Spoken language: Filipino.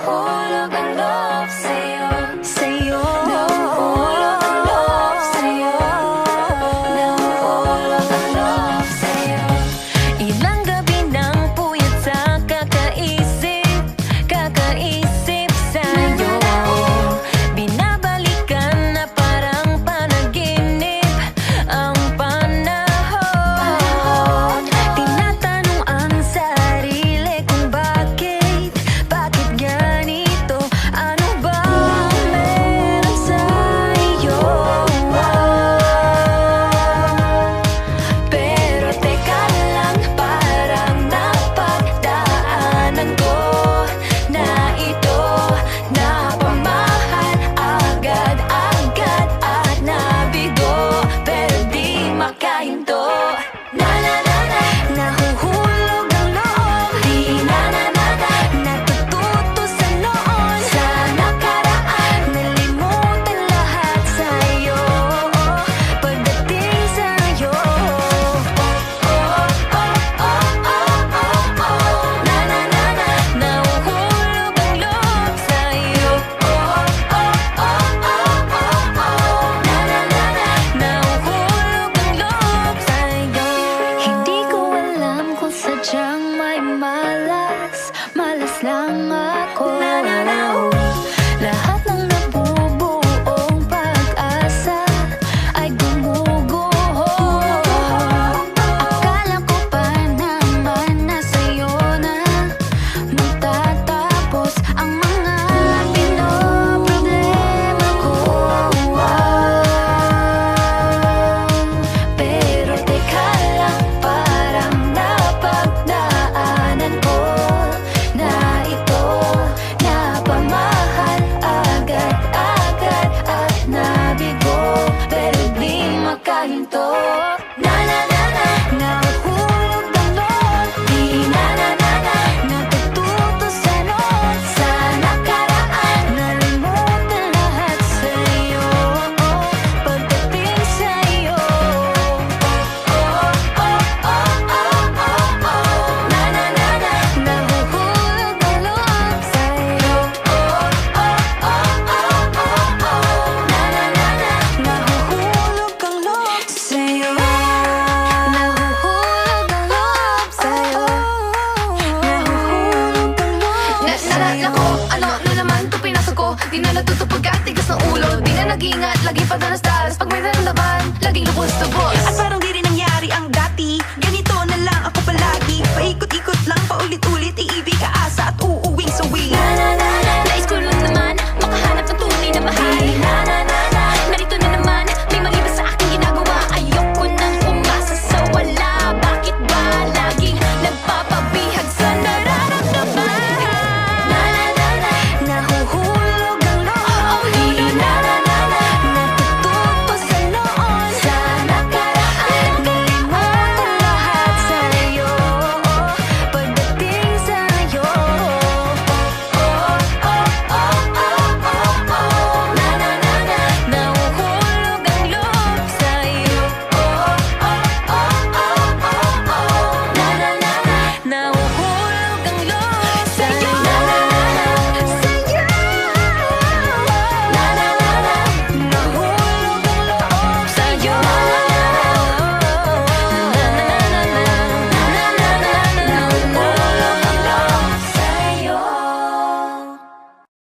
Nahuhulog ang love sa'yo, sa'yo. Nahuhulog ang love sa'yo, nahuhulog ang love sa'yo. Ilang gabi nang puyat sa kakaisip, kakaisip sa'yo. Binabalikan na parang panaginip ang panahon. Tinatanong ang sarili kung bakit ganito? Ano ba meron sa'yo? Pero teka lang, parang napagdaanan ko na ito. Napamahal agad-agad at nabigo, pero di makahinto. Nahuhulog ang loob, di natututo sa noon, sa nakaraan. Nalimutan lahat sa'yo, pagdating sa'yo. Nahuhulog ang loob sa'yo. Nahuhulog ang loob sa'yo. Hindi ko alam kung sadyang may malas, malas lang ako. Lahat ng nabubuong pag-asa ay gumuguho. Akala ko pa naman na sa'yo na magtatapos ang mga pinoproblema ko. Pero teka lang, parang napagdaanan ko na ito. Napamahal agad-agad at nabigo, pero di makahinto. Nahuhulog ang loob, di natututo sa noon, sa nakaraan. Nalimutan lahat sa'yo, pagdating sa'yo. Nahuhulog ang loob sa'yo. Nahuhulog ang loob sa'yo. Nahuhulog ang loob sa'yo. Nahuhulog ang loob sa'yo. Naku, ano na naman ito pinasok ko? Di na natutupag kahit tigas ng ulo. Di na nag-iingat, lagi pa danas-dalas. Pag may naramdaman, laging lubos-lubos. At parang